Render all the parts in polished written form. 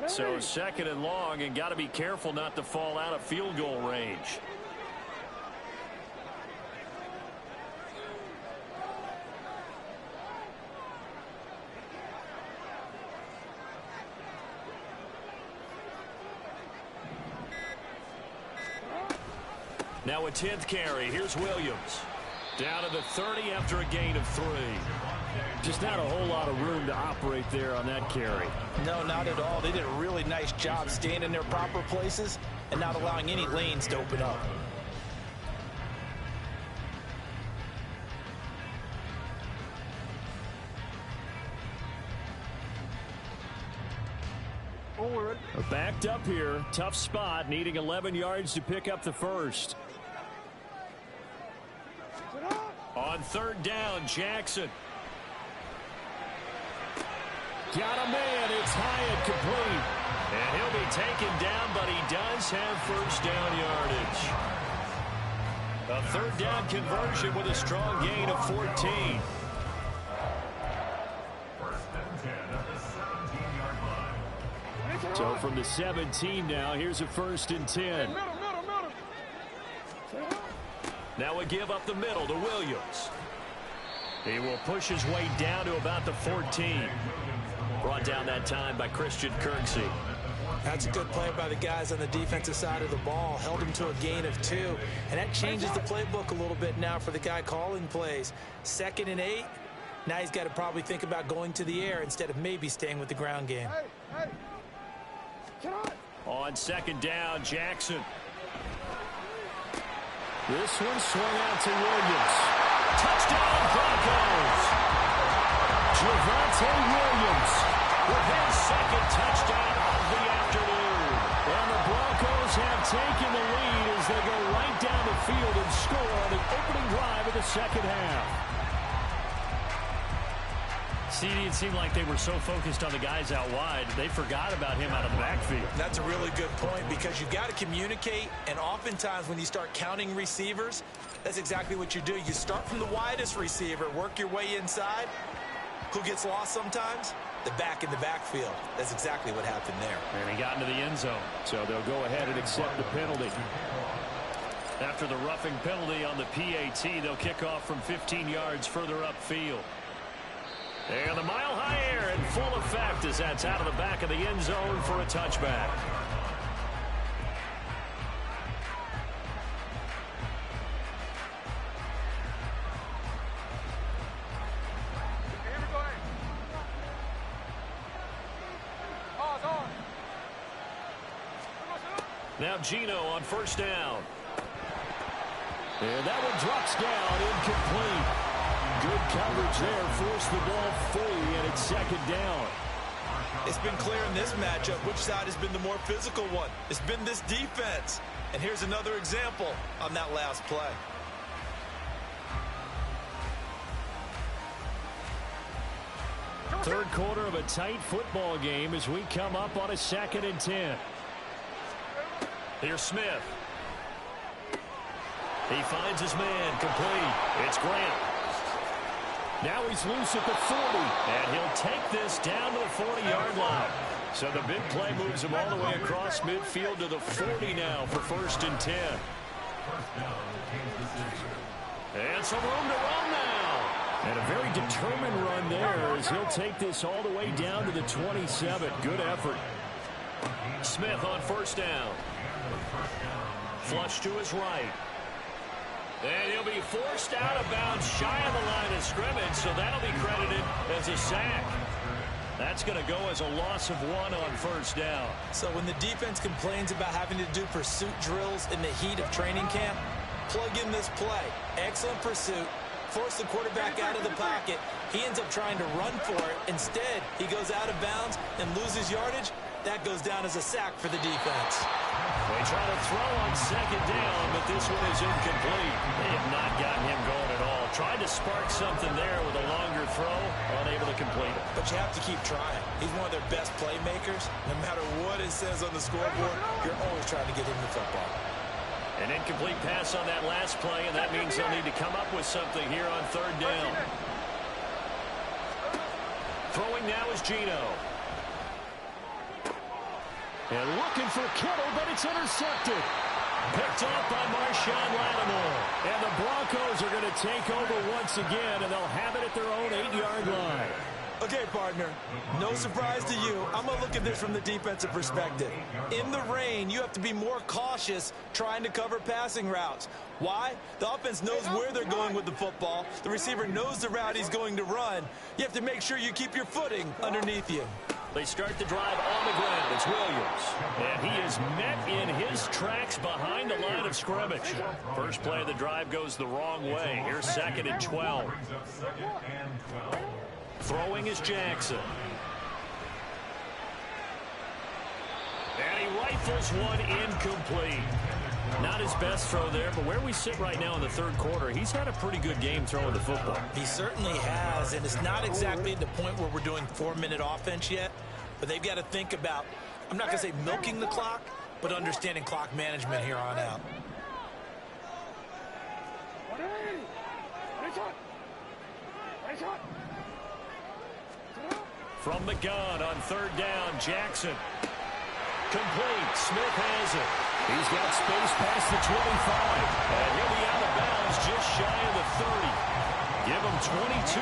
So second and long, and got to be careful not to fall out of field goal range. Now a 10th carry. Here's Williams. Down to the 30 after a gain of 3. Just not a whole lot of room to operate there on that carry. No, not at all. They did a really nice job staying in their proper places and not allowing any lanes to open up. Backed up here. Tough spot. Needing 11 yards to pick up the first. On third down, Jackson. Got a man. It's high and complete. And he'll be taken down, but he does have first down yardage. A third down conversion with a strong gain of 14. So from the 17 now, here's a first and 10. Now a give up the middle to Williams. He will push his way down to about the 14. Brought down that time by Christian Kirksey. That's a good play by the guys on the defensive side of the ball. Held him to a gain of 2. And that changes the playbook a little bit now for the guy calling plays. 2nd and 8. Now he's got to probably think about going to the air instead of maybe staying with the ground game. On second down, Jackson. This one swung out to Williams. Touchdown, Broncos. Javonte Williams with his second touchdown of the afternoon. And the Broncos have taken the lead as they go right down the field and score on the opening drive of the second half. CD, it seemed like they were so focused on the guys out wide, they forgot about him out of the backfield. That's a really good point because you've got to communicate, and oftentimes when you start counting receivers, that's exactly what you do. You start from the widest receiver, work your way inside. Who gets lost sometimes? The back in the backfield. That's exactly what happened there. And he got into the end zone. So they'll go ahead and accept the penalty. After the roughing penalty on the PAT, they'll kick off from 15 yards further upfield. And the mile-high air in full effect as that's out of the back of the end zone for a touchback. Now Geno on first down. And that one drops down, incomplete. Good coverage there, forced the ball free, and it's second down. It's been clear in this matchup which side has been the more physical one. It's been this defense. And here's another example on that last play. Third quarter of a tight football game as we come up on a 2nd and 10. Here's Smith. He finds his man, complete. It's Grant. Now he's loose at the 40, and he'll take this down to the 40-yard line. So the big play moves him all the way across midfield to the 40 now for 1st and 10. And some room to run now. And a very determined run there as he'll take this all the way down to the 27. Good effort. Smith on first down. Flush to his right. And he'll be forced out of bounds shy of the line of scrimmage, so that'll be credited as a sack. That's going to go as a loss of 1 on first down. So when the defense complains about having to do pursuit drills in the heat of training camp, plug in this play. Excellent pursuit. Force the quarterback out of the pocket. He ends up trying to run for it. Instead, he goes out of bounds and loses yardage. That goes down as a sack for the defense. They try to throw on second down, but this one is incomplete. They have not gotten him going at all. Tried to spark something there with a longer throw, unable to complete it. But you have to keep trying. He's one of their best playmakers. No matter what it says on the scoreboard, you're always trying to get him the football. An incomplete pass on that last play, and that means they'll need to come up with something here on third down. Throwing now is Geno. And looking for Kittle, but it's intercepted. Picked off by Marshawn Lattimore. And the Broncos are going to take over once again, and they'll have it at their own 8-yard line. Okay, partner, no surprise to you. I'm going to look at this from the defensive perspective. In the rain, you have to be more cautious trying to cover passing routes. Why? The offense knows where they're going with the football. The receiver knows the route he's going to run. You have to make sure you keep your footing underneath you. They start the drive on the ground. It's Williams. And he is met in his tracks behind the line of scrimmage. First play of the drive goes the wrong way. Here's 2nd and 12. Throwing is Jackson. And he rifles one incomplete. Not his best throw there, but where we sit right now in the third quarter, he's had a pretty good game throwing the football. He certainly has, and it's not exactly at the point where we're doing 4-minute offense yet, but they've got to think about, I'm not going to say milking the clock, but understanding clock management here on out. From the gun on 3rd down, Jackson. Complete. Smith has it. He's got space past the 25. And he'll be out of bounds just shy of the 30. Give him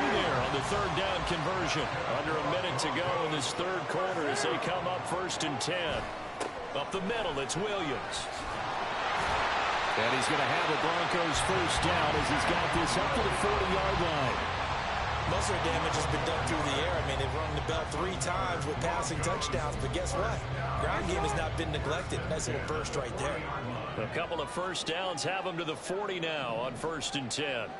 22 there on the 3rd down conversion. Under a minute to go in this third quarter as they come up 1st and 10. Up the middle, it's Williams. And he's going to have the Broncos first down as he's got this up to the 40-yard line. Most of the damage has been done through the air. I mean, they've rung the bell 3 times with passing touchdowns, but guess what? Ground game has not been neglected. Nice little burst right there. A couple of first downs have them to the 40 now on 1st and 10.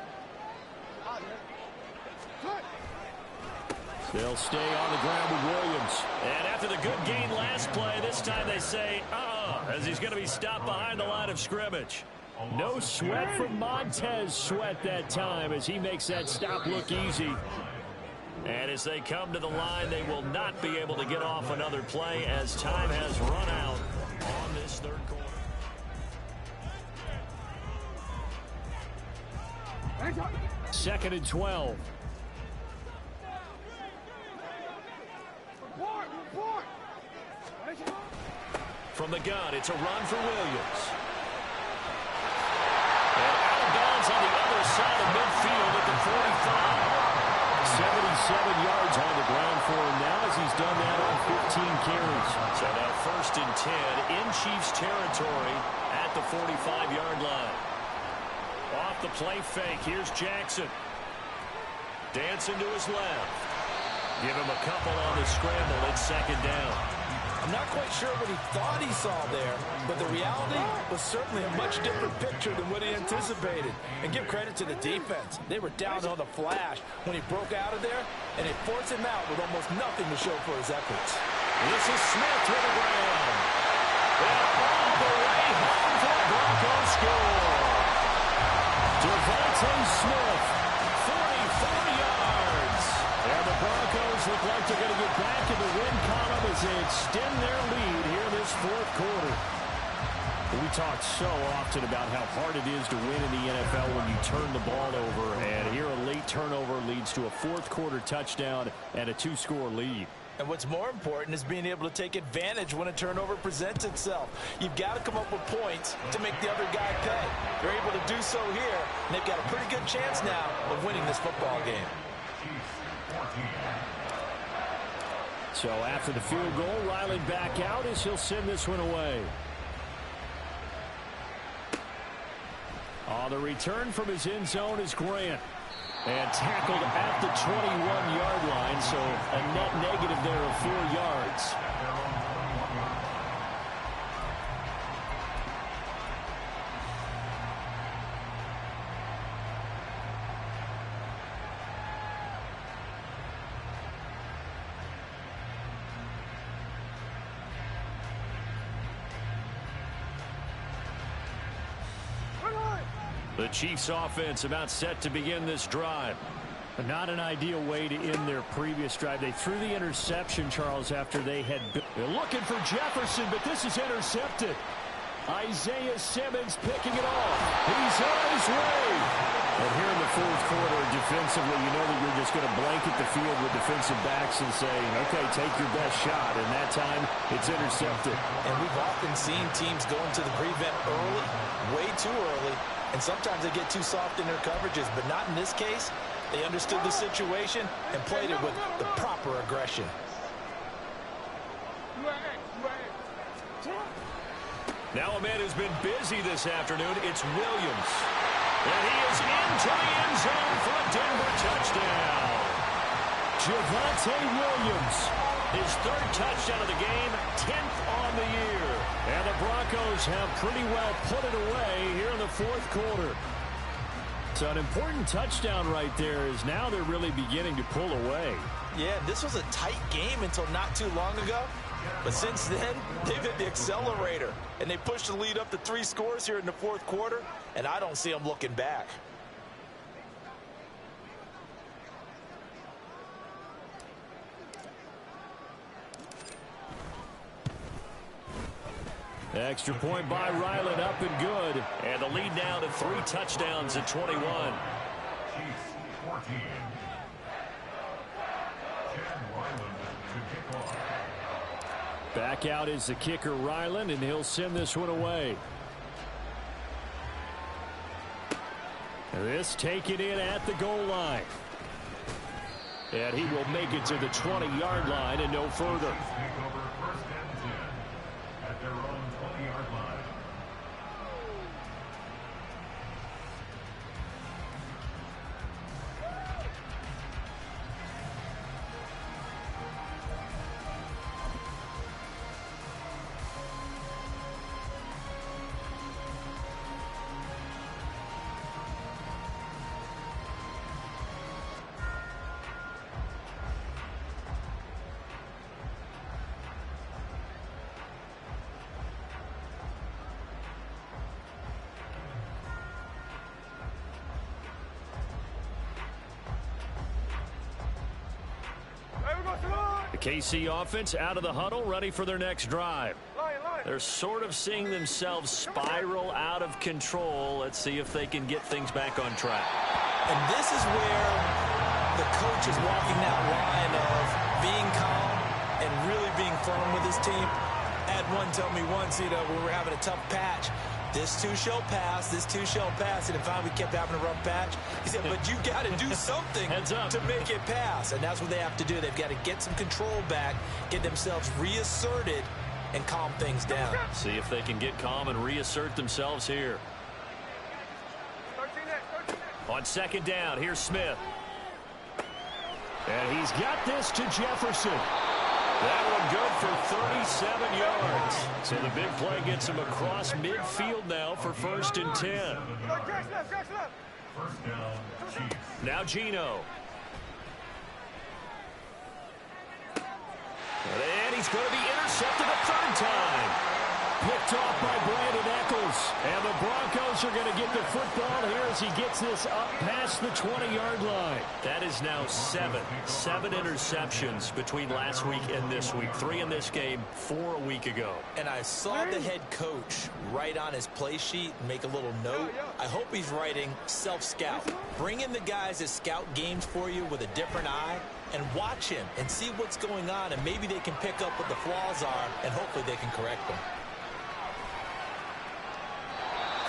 They'll stay on the ground with Williams. And after the good gain last play, this time they say, as he's going to be stopped behind the line of scrimmage. No sweat from Montez Sweat that time as he makes that stop look easy. And as they come to the line, they will not be able to get off another play as time has run out on this third quarter. 2nd and 12. From the gun, it's a run for Williams. And out of bounds on the other side of midfield at the 45. 77 yards on the ground for him now as he's done that on 15 carries. So now 1st and 10 in Chiefs territory at the 45-yard line. Off the play fake, here's Jackson. Dancing to his left. Give him a couple on the scramble. It's 2nd down. I'm not quite sure what he thought he saw there, but the reality was certainly a much different picture than what he anticipated. And give credit to the defense. They were down on the flash when he broke out of there, and they forced him out with almost nothing to show for his efforts. This is Smith to the ground. And on the way home for the Broncos score. Devontae Smith, 44 yards. And the Broncos look like they're going to get back in the win column as they extend their lead here in this fourth quarter. We talk so often about how hard it is to win in the NFL when you turn the ball over. And here a late turnover leads to a fourth quarter touchdown and a 2-score lead. And what's more important is being able to take advantage when a turnover presents itself. You've got to come up with points to make the other guy pay. They're able to do so here, and they've got a pretty good chance now of winning this football game. So after the field goal, Riley back out as he'll send this one away. On the return from his end zone is Grant. And tackled at the 21-yard line, so a net negative there of 4 yards. The Chiefs offense about set to begin this drive. Not an ideal way to end their previous drive. They threw the interception, Charles, after they had been looking for Jefferson, but this is intercepted. Isaiah Simmons picking it off. He's on his way. And here in the fourth quarter, defensively, you know that you're just going to blanket the field with defensive backs and say, okay, take your best shot. And that time, it's intercepted. And we've often seen teams go into the prevent early, way too early, and sometimes they get too soft in their coverages. But not in this case. They understood the situation and played it with the proper aggression. Now a man who's been busy this afternoon, it's Williams. And he is into the end zone for a Denver touchdown. Javonte Williams, his third touchdown of the game, 10th on the year. And the Broncos have pretty well put it away here in the fourth quarter. So an important touchdown right there is now they're really beginning to pull away. Yeah, this was a tight game until not too long ago. But since then, they've hit the accelerator. And they pushed the lead up to 3 scores here in the fourth quarter. And I don't see them looking back. Extra point by Ryland, up and good. And the lead now to 3 touchdowns at 21. Back out is the kicker, Ryland, and he'll send this one away. This taken in at the goal line. And he will make it to the 20-yard line and no further. The KC offense out of the huddle, ready for their next drive. They're sort of seeing themselves spiral out of control. Let's see if they can get things back on track. And this is where the coach is walking that line of being calm and really being firm with his team. I had one tell me once, when we were having a tough patch, this too shall pass, this too shall pass. And finally we kept having a rough patch. He said, but you got to do something to make it pass. And that's what they have to do. They've got to get some control back, get themselves reasserted, and calm things down. See if they can get calm and reassert themselves here. On second down, here's Smith. And he's got this to Jefferson. That one good for 37 yards. So the big play gets him across midfield now for 1st and 10. Now Geno. And he's going to be intercepted a 3rd time. Picked off by Brandon Echols. And the Broncos are going to get the football here as he gets this up past the 20-yard line. That is now 7 interceptions between last week and this week. 3 in this game, 4 a week ago. And I saw the head coach write on his play sheet, make a little note. I hope he's writing self-scout. Bring in the guys that scout games for you with a different eye and watch him and see what's going on, and maybe they can pick up what the flaws are, and hopefully they can correct them.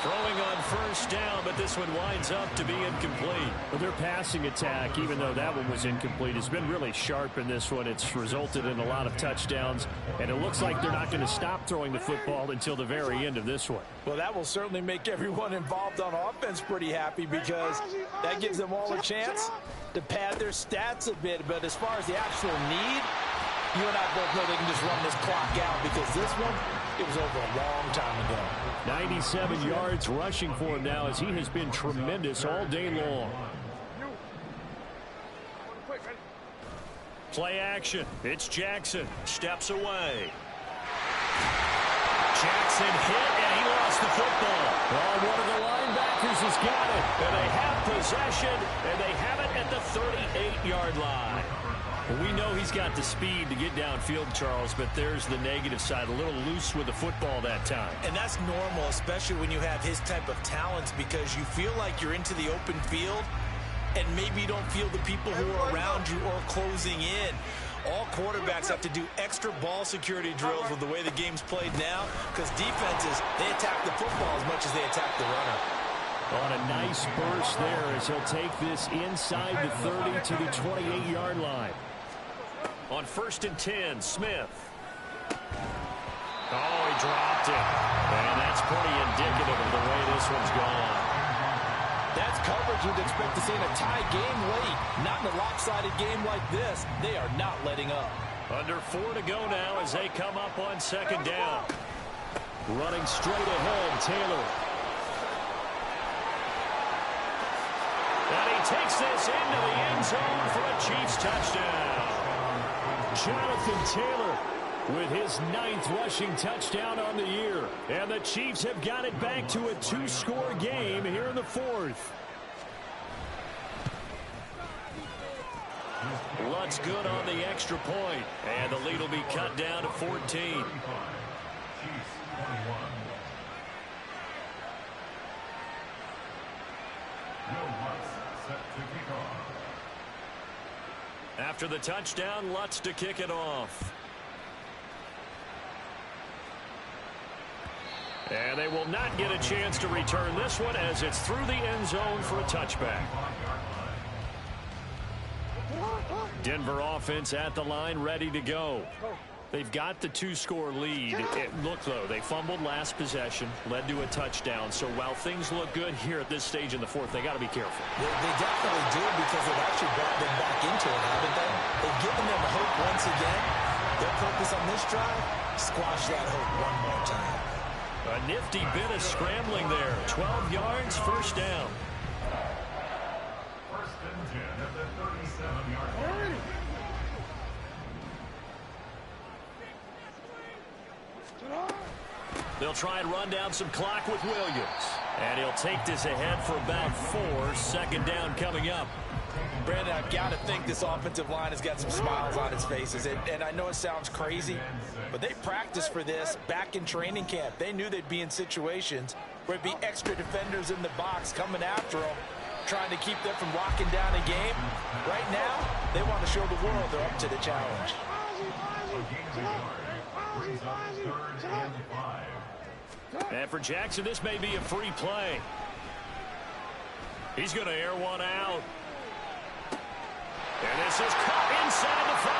Throwing on 1st down, but this one winds up to be incomplete. Well, their passing attack, even though that one was incomplete, has been really sharp in this one. It's resulted in a lot of touchdowns, and it looks like they're not going to stop throwing the football until the very end of this one. Well, that will certainly make everyone involved on offense pretty happy, because that gives them all a chance to pad their stats a bit. But as far as the actual need, you and I both know they can just run this clock out, because this one, it was over a long time ago. 97 yards rushing for him now, as he has been tremendous all day long. Play action. It's Jackson. Steps away. Jackson hit, and he lost the football. Oh, one of the linebackers has got it. And they have possession, and they have it at the 38-yard line. Well, we know he's got the speed to get downfield, Charles, but there's the negative side. A little loose with the football that time. And that's normal, especially when you have his type of talents, because you feel like you're into the open field and maybe you don't feel the people who are around you or closing in. All quarterbacks have to do extra ball security drills with the way the game's played now, because defenses, they attack the football as much as they attack the runner. On a nice burst there as he'll take this inside the 30 to the 28-yard line. On 1st and 10, Smith. Oh, he dropped it. And that's pretty indicative of the way this one's gone. That's coverage you'd expect to see in a tie game late. Not in a lopsided game like this. They are not letting up. Under 4 to go now as they come up on 2nd down. Running straight ahead, Taylor. And he takes this into the end zone for a Chiefs touchdown. Jonathan Taylor with his 9th rushing touchdown on the year. And the Chiefs have got it back to a 2-score game here in the 4th. Lutz good on the extra point. And the lead will be cut down to 14. After the touchdown, Lutz to kick it off. And they will not get a chance to return this one as it's through the end zone for a touchback. Denver offense at the line, ready to go. They've got the 2-score lead. Look, though, they fumbled last possession, led to a touchdown. So while things look good here at this stage in the 4th, they got to be careful. They definitely do, because they've actually brought them back into it, haven't they? They've given them hope once again. Their purpose on this drive, squash that hope one more time. A nifty bit of scrambling there. 12 yards, 1st down. 1st and 10 at the 37-yard line. They'll try and run down some clock with Williams. And he'll take this ahead for about 4. 2nd down coming up. Brandon, I've got to think this offensive line has got some smiles on its faces. And I know it sounds crazy, but they practiced for this back in training camp. They knew they'd be in situations where it'd be extra defenders in the box coming after them, trying to keep them from locking down a game. Right now, they want to show the world they're up to the challenge. And for Jackson, this may be a free play. He's going to air one out. And this is caught inside the 5.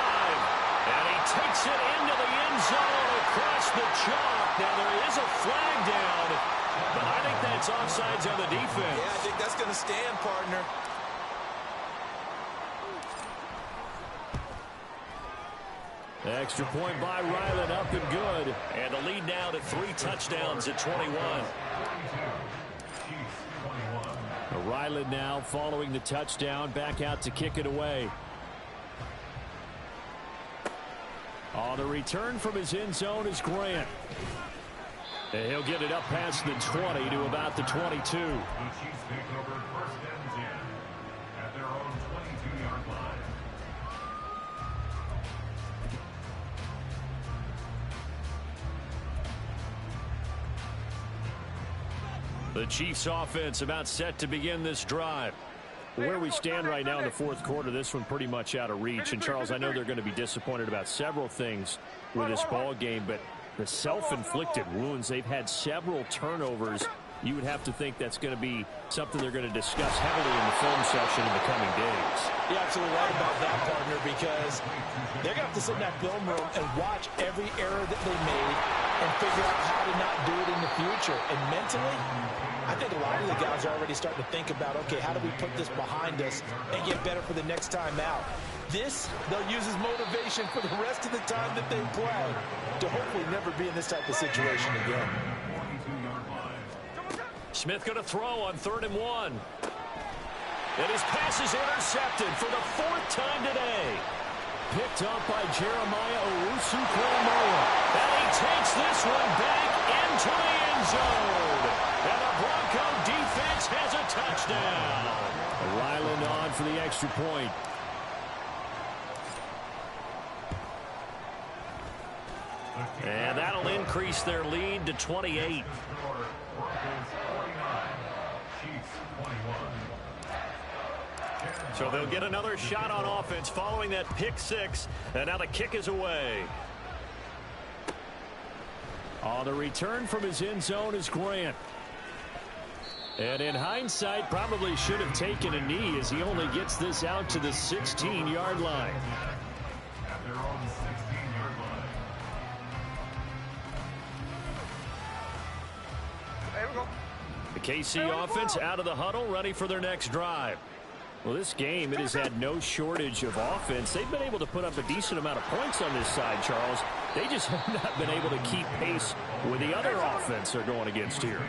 And he takes it into the end zone across the chalk. Now there is a flag down, but I think that's offsides on the defense. Yeah, I think that's going to stand, partner. Extra point by Ryland, up and good. And the lead now to 3 touchdowns at 21. Ryland now following the touchdown, back out to kick it away. On the return from his end zone is Grant. And he'll get it up past the 20 to about the 22. The Chiefs take over 1st and 10 at their own 22-yard line. The Chiefs offense about set to begin this drive. Where we stand right now in the 4th quarter, this one pretty much out of reach. And Charles, I know they're going to be disappointed about several things with this ball game, but the self-inflicted wounds, they've had several turnovers. You would have to think that's going to be something they're going to discuss heavily in the film session in the coming days. You're absolutely right about that, partner, because they're going to have to sit in that film room and watch every error that they made and figure out how to not do it in the future. And mentally, I think a lot of the guys are already starting to think about, okay, how do we put this behind us and get better for the next time out? This, they'll use as motivation for the rest of the time that they play to hopefully never be in this type of situation again. Smith going to throw on 3rd and 1. And his pass is intercepted for the 4th time today. Picked up by Jeremiah Owusu-Koramoah. And he takes this one back into the end zone. And the Bronco defense has a touchdown. Ryland on for the extra point. And that'll increase their lead to 28. So they'll get another shot on offense following that pick six. And now the kick is away. On the return from his end zone is Grant. And in hindsight, probably should have taken a knee as he only gets this out to the 16-yard line. At their own 16-yard line. There we go. The KC offense out of the huddle, ready for their next drive. Well, this game, it has had no shortage of offense. They've been able to put up a decent amount of points on this side, Charles. They just have not been able to keep pace with the other offense they're going against here.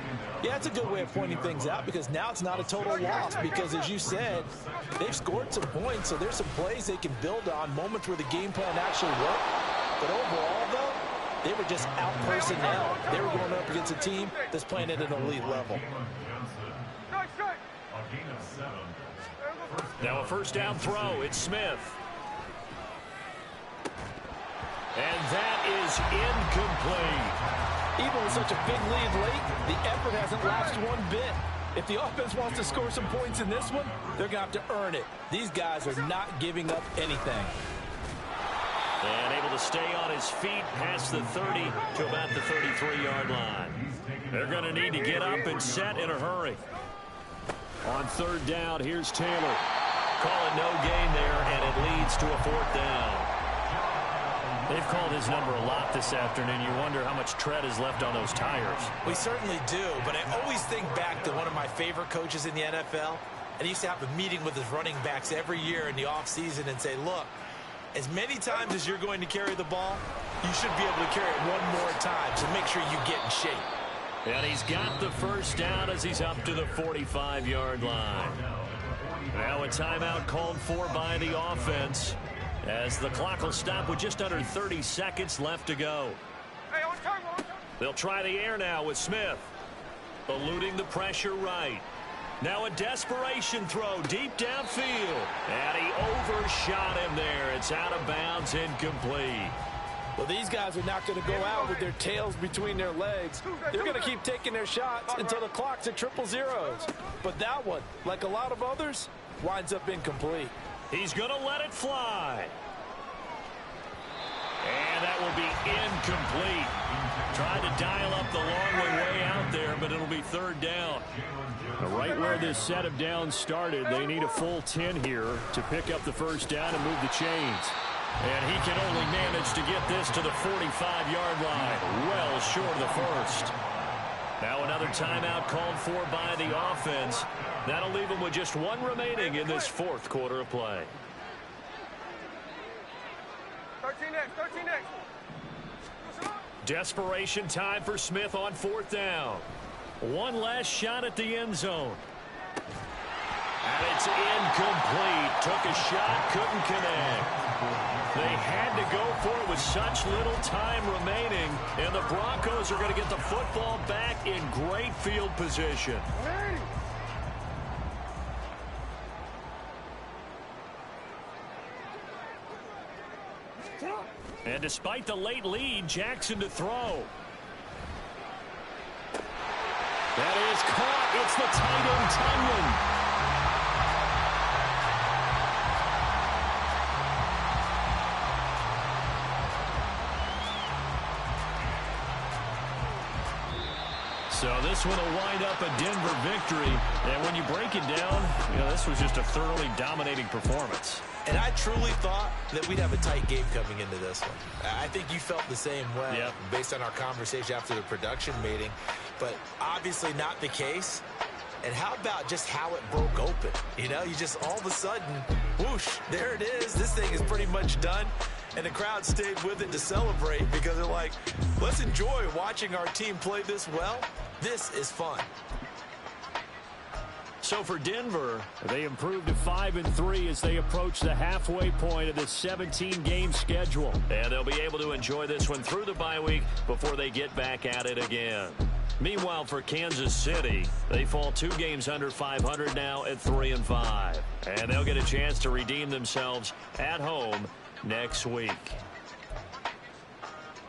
Yeah, it's a good way of pointing things out because now it's not a total loss because, as you said, they've scored some points, so there's some plays they can build on, moments where the game plan actually worked. But overall, though, they were just out-personnel. They were going up against a team that's playing at an elite level. Now a first down throw. It's Smith. And that is incomplete. Even with such a big lead late, the effort hasn't lapsed one bit. If the offense wants to score some points in this one, they're going to have to earn it. These guys are not giving up anything. And able to stay on his feet past the 30 to about the 33-yard line. They're going to need to get up and set in a hurry. On third down, here's Taylor. Call it no gain there, and it leads to a fourth down. They've called his number a lot this afternoon. You wonder how much tread is left on those tires. We certainly do, but I always think back to one of my favorite coaches in the NFL, and he used to have a meeting with his running backs every year in the offseason and say, look, as many times as you're going to carry the ball, you should be able to carry it one more time, so make sure you get in shape. And he's got the first down as he's up to the 45-yard line. Now a timeout called for by the offense as the clock will stop with just under 30 seconds left to go. They'll try the air now with Smith. Eluding the pressure right. Now a desperation throw deep downfield. And he overshot him there. It's out of bounds, incomplete. Well, these guys are not going to go out with their tails between their legs. They're going to keep taking their shots until the clock's at triple zeros. But that one, like a lot of others, winds up incomplete. He's going to let it fly. And that will be incomplete. Trying to dial up the long way out there, but it'll be third down. Right where this set of downs started, they need a full 10 here to pick up the first down and move the chains. And he can only manage to get this to the 45-yard line, well short of the first. Now another timeout called for by the offense. That'll leave them with just one remaining in this fourth quarter of play. 13X. Desperation time for Smith on fourth down. One last shot at the end zone. And it's incomplete. Took a shot, couldn't connect. They had to go for it with such little time remaining, and the Broncos are going to get the football back in great field position. And despite the late lead, Jackson to throw. That is caught. It's the tight end, Tunyon. So this one will wind up a Denver victory. And when you break it down, this was just a thoroughly dominating performance. And I truly thought that we'd have a tight game coming into this one. I think you felt the same way based on our conversation after the production meeting. But obviously not the case. And how about just how it broke open? You just all of a sudden, whoosh, there it is. This thing is pretty much done. And the crowd stayed with it to celebrate because they're like, let's enjoy watching our team play this well. This is fun. So for Denver, they improved to 5-3 as they approach the halfway point of this 17-game schedule. And they'll be able to enjoy this one through the bye week before they get back at it again. Meanwhile, for Kansas City, they fall 2 games under 500 now at 3-5. And they'll get a chance to redeem themselves at home next week.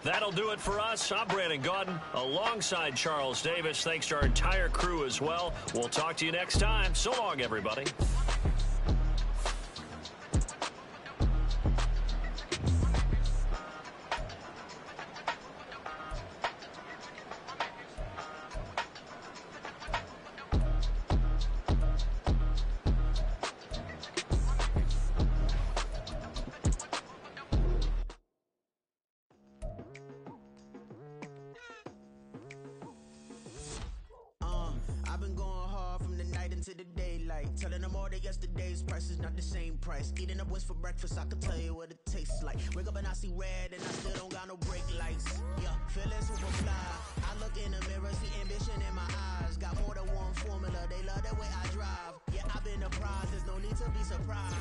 That'll do it for us. I'm Brandon Gaudin alongside Charles Davis. Thanks to our entire crew as well. We'll talk to you next time. So long, everybody. To the daylight, telling them all that yesterday's price is not the same price. Eating up wings for breakfast, I can tell you what it tastes like. Wake up and I see red and I still don't got no brake lights. Yeah, feeling super fly. I look in the mirror, see ambition in my eyes. Got more than one formula, they love the way I drive. Yeah, I've been apprised, there's no need to be surprised.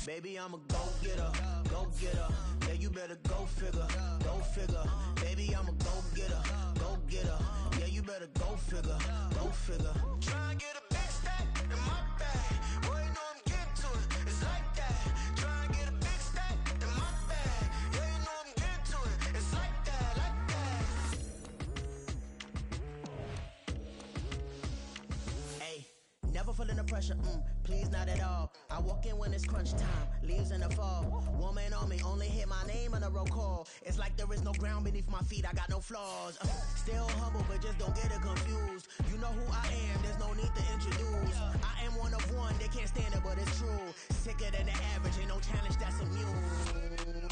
Baby, I'm a go-getter, go-getter. Yeah, you better go figure, go figure. Baby, I'm a go-getter, go-getter. Yeah, you better go figure, go figure. Try and get a big stack in my bag. Boy, you know I'm getting to it, it's like that. Try and get a big stack in my bag. Yeah, you know I'm getting to it, it's like that, like that. Hey, never feeling the pressure, please not at all. I walk in when it's crunch time, leaves in the fall. Woman on me, only hit my name on a roll call. It's like there is no ground beneath my feet, I got no flaws. Still humble, but just don't get it confused. You know who I am, there's no need to introduce. I am one of one, they can't stand it, but it's true. Sicker than the average, ain't no challenge that's immune.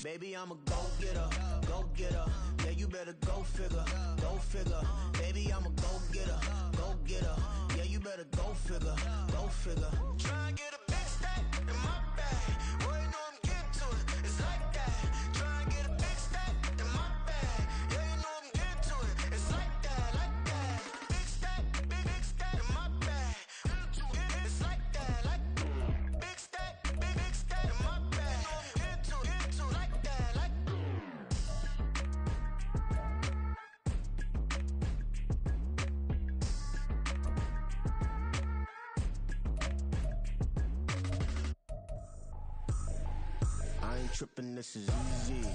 Baby, I'm a go-getter, go-getter. Yeah, you better go figure, go figure. Baby, I'm a go-getter, go-getter. Yeah, you better go figure, go figure. Try and get a big stack in my bag. Boy, you know I'm getting to it, it's like that. Try and get a big stack in my bag. Yeah, you know I'm getting to it, it's like that, like that. Big stack, big stack in my bag. It's like that, like big stack, big stack in my bag. Get to it, like that, like. I ain't tripping, this is easy,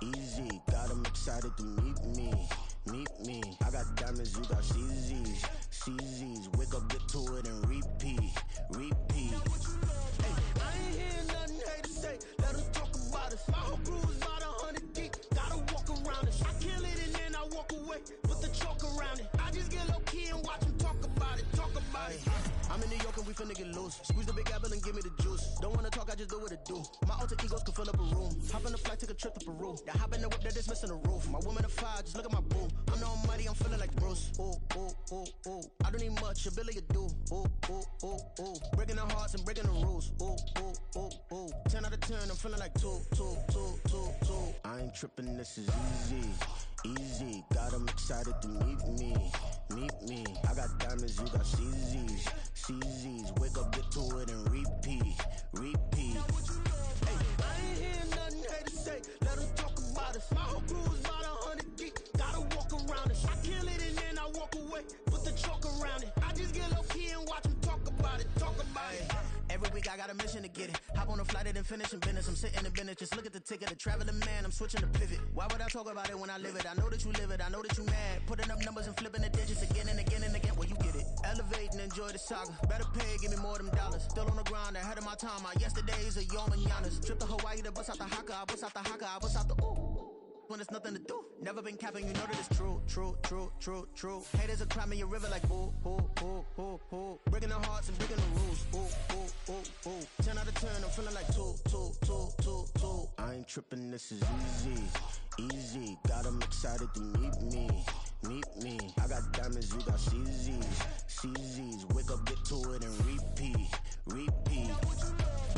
easy. Got 'em excited to meet me, meet me. I got diamonds, you got CZs, CZs. Wake up, get to it and repeat, repeat. Hey, I ain't hearing nothing hate to say. Let us talk about us. My whole crew is about 100 deep. Gotta walk around us. I kill it and then I walk away. Put the chalk around it. I just get low key and watch them talk about it, talk about it. I'm in New York and we finna get loose. Squeeze the big apple and give me the juice. Don't wanna talk, I just do what it do. My alter egos can fill up a room. Hop on the flight, take a trip to Peru. The hop in the whip that is missing the roof. My woman a fire, just look at my boo. I'm no money, I'm feeling like Bruce. Ooh, ooh, ooh, ooh. I don't need much, ability to do. Ooh, ooh, ooh, ooh. Breaking the hearts and breaking the rules. Ooh, ooh, ooh, ooh. 10 out of 10, I'm feeling like 2, 2, 2, 2, 2. I ain't tripping, this is easy, easy. Got 'em excited to meet me, meet me. I got diamonds, you got CZs, CZs. Wake up, get to it and repeat, repeat. Hey, I ain't hearing nothing hate to say. Let us talk about us. My whole crew is about 100 deep. Gotta walk around us. I kill it and then I walk away. Put the chalk around it. I just get low key and watch them talk about it, talk about it. Every week I got a mission to get it. Hop on a flight and then finish in business. I'm sitting in business, just look at the ticket. A traveling man, I'm switching to pivot. Why would I talk about it when I live it? I know that you live it, I know that you mad. Putting up numbers and flipping the digits again and again and again. Well, you get it. Elevate and enjoy the saga. Better pay, give me more than dollars. Still on the grind, ahead of my time. My yesterdays are your mananas. Trip to Hawaii to bust out the haka. I bust out the haka, I bust out the ooh. When there's nothing to do. Never been capping, you know that it's true, true, true, true, true. Haters are climbing your river like ooh, ooh, ooh, ooh, ooh. Breaking the hearts and breaking the rules. Ooh, ooh, ooh, ooh. 10 out of 10, I'm feeling like 2, 2, 2, 2, 2. I ain't tripping, this is easy, easy. Got 'em excited to meet me, meet me. I got diamonds, you got CZs, CZs. Wake up, get to it and repeat, repeat.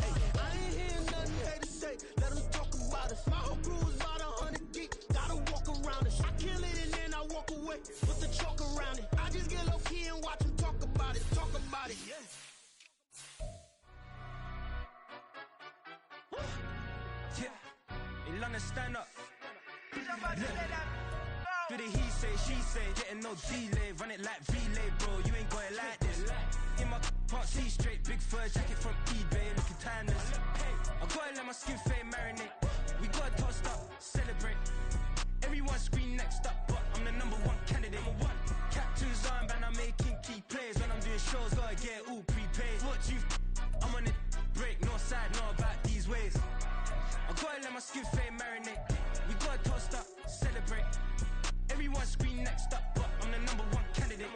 Hey, I ain't hearing nothing hate to say. Let 'em talk about us. My whole crew is about 100 deep. Gotta walk around us. I kill it and then I walk away. Put the chalk around it. I just get low key and watch them talk about it, talk about it. Yeah. Yeah, in London, stand up. do the he say, she say, getting no delay, run it like relay, bro, you ain't got it like this. In my can't see straight, big fur jacket from eBay, looking timeless. I gotta let my skin fade marinate, we gotta toast up, celebrate. Everyone scream next up, but I'm the #1 candidate. Captain's armband, I'm making key plays. When I'm doing shows, gotta get all prepaid. What you I'm on it, break, no side, know about these ways. I gotta let my skin fade marinate, we gotta toast up, celebrate. Everyone scream next up, but I'm the #1 candidate.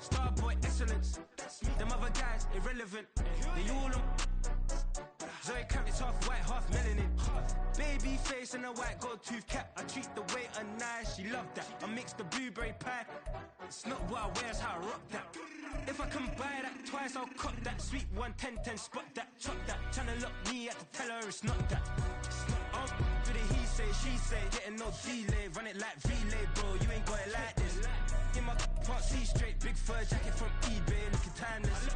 Starboy excellence, them other guys irrelevant. They all on Zoe Kravitz, half white, half melanin. Baby face and a white gold tooth cap. I treat the waiter nice, she love that. I mix the blueberry pie. It's not what I wear, it's how I rock that. If I can buy that twice, I'll cut that. Sweet 110, spot that, chop that. Tryna lock me at the teller, it's not that. Do the he say, she say, getting no delay, run it like relay, bro, you ain't got it like this. In my can't see straight, big fur jacket from eBay, looking timeless.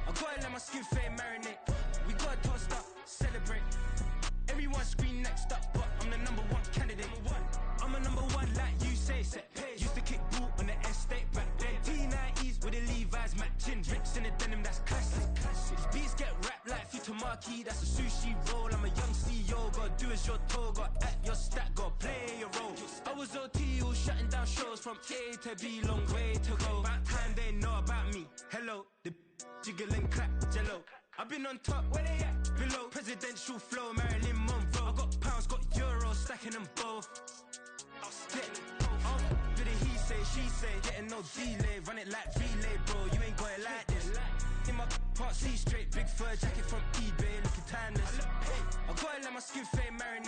I gotta let my skin fade marinate, we gotta toast up, celebrate. Everyone scream next up, but I'm the #1 candidate. I'm a #1 like you say, set pace. Used to kick ball on the estate back then. T90s with the Levi's matching, rips in the denim, that's classic. These beats get wrapped like Futamaki, that's a sushi roll. I'm a young CEO, gotta do as you're told, gotta act your stat, gotta play your role. I was OT, all shutting down shows from A to B, long way to go. About time they know about me. Hello, the jiggle and clap, jello. I've been on top, where they at? Below, presidential flow, Marilyn Monroe. I got pounds, got euros, stacking them both. I'll stick. Do the he say, she say, getting no delay, run it like relay, bro, you ain't got it like this. In my can't see straight, big fur jacket from eBay, looking timeless. I gotta let my skin fade marinate.